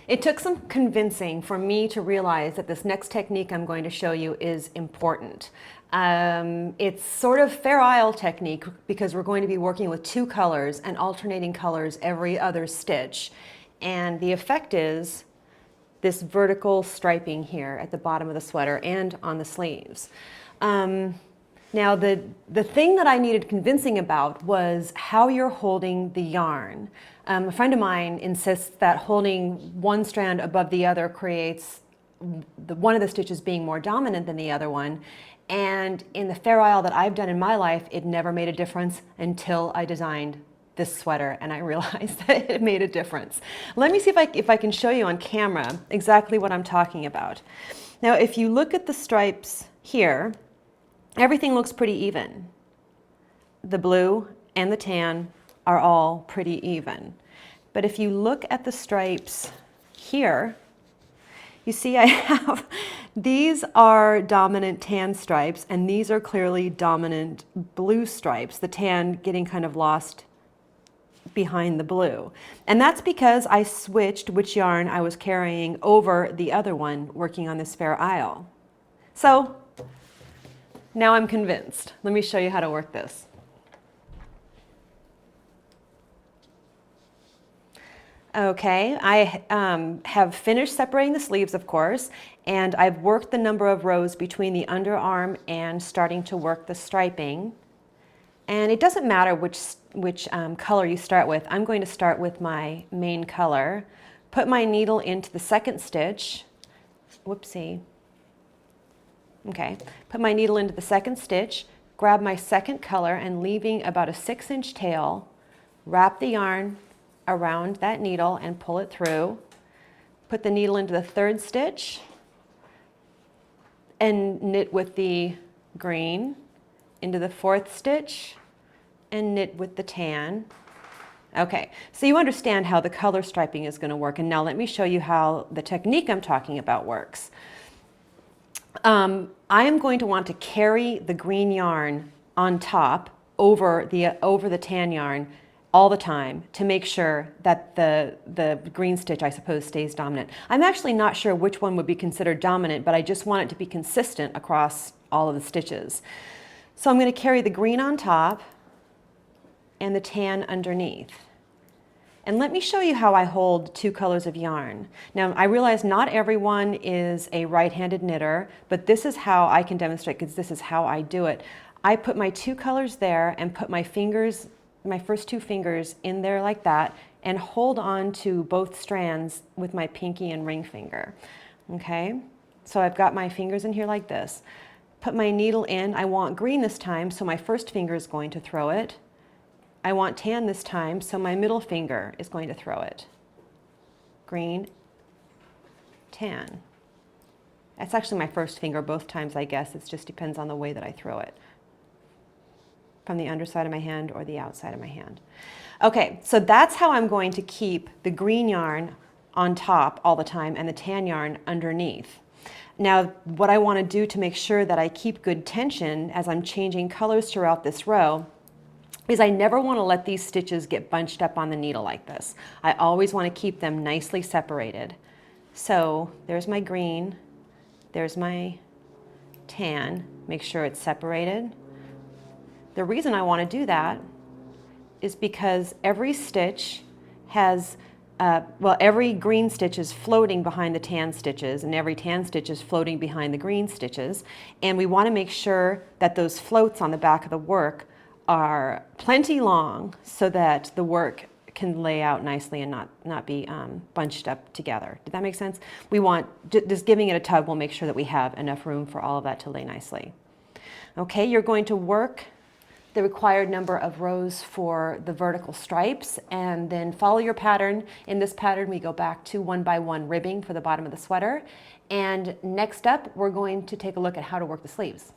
It took some convincing for me to realize that this next technique I'm going to show you is important. It's sort of Fair Isle technique because we're going to be working with two colors and alternating colors every other stitch. And the effect is this vertical striping here at the bottom of the sweater and on the sleeves. Now the thing that I needed convincing about was how you're holding the yarn. A friend of mine insists that holding one strand above the other creates one of the stitches being more dominant than the other one. And in the Fair Isle that I've done in my life, it never made a difference until I designed this sweater and I realized that it made a difference. Let me see if I can show you on camera exactly what I'm talking about. Now, if you look at the stripes here, everything looks pretty even. The blue and the tan are all pretty even. But if you look at the stripes here, you see I have, these are dominant tan stripes and these are clearly dominant blue stripes, the tan getting kind of lost behind the blue. And that's because I switched which yarn I was carrying over the other one working on this Fair Isle. So now I'm convinced. Let me show you how to work this. Okay, I have finished separating the sleeves, of course, and I've worked the number of rows between the underarm and starting to work the striping. And it doesn't matter which color you start with. I'm going to start with my main color, put my needle into the second stitch. Whoopsie. Okay, put my needle into the second stitch, grab my second color and leaving about a 6-inch tail, wrap the yarn around that needle and pull it through. Put the needle into the third stitch and knit with the green, into the fourth stitch and knit with the tan. Okay, so you understand how the color striping is going to work, and now let me show you how the technique I'm talking about works. I am going to want to carry the green yarn on top over the tan yarn all the time to make sure that the green stitch, I suppose, stays dominant. I'm actually not sure which one would be considered dominant, but I just want it to be consistent across all of the stitches. So I'm going to carry the green on top and the tan underneath. And let me show you how I hold two colors of yarn. Now, I realize not everyone is a right-handed knitter, but this is how I can demonstrate because this is how I do it. I put my two colors there and put my fingers, my first two fingers in there like that and hold on to both strands with my pinky and ring finger. Okay, so I've got my fingers in here like this. Put my needle in. I want green this time, so my first finger is going to throw it. I want tan this time, so my middle finger is going to throw it. Green, tan. That's actually my first finger both times, I guess. It just depends on the way that I throw it. From the underside of my hand or the outside of my hand. Okay, so that's how I'm going to keep the green yarn on top all the time and the tan yarn underneath. Now, what I want to do to make sure that I keep good tension as I'm changing colors throughout this row is I never want to let these stitches get bunched up on the needle like this. I always want to keep them nicely separated. So there's my green, there's my tan, make sure it's separated. The reason I want to do that is because every stitch has, every green stitch is floating behind the tan stitches and every tan stitch is floating behind the green stitches. And we want to make sure that those floats on the back of the work are plenty long so that the work can lay out nicely and not be bunched up together. Did that make sense? We want, just giving it a tug will make sure that we have enough room for all of that to lay nicely. Okay, you're going to work the required number of rows for the vertical stripes and then follow your pattern. In this pattern, we go back to 1x1 ribbing for the bottom of the sweater. And next up, we're going to take a look at how to work the sleeves.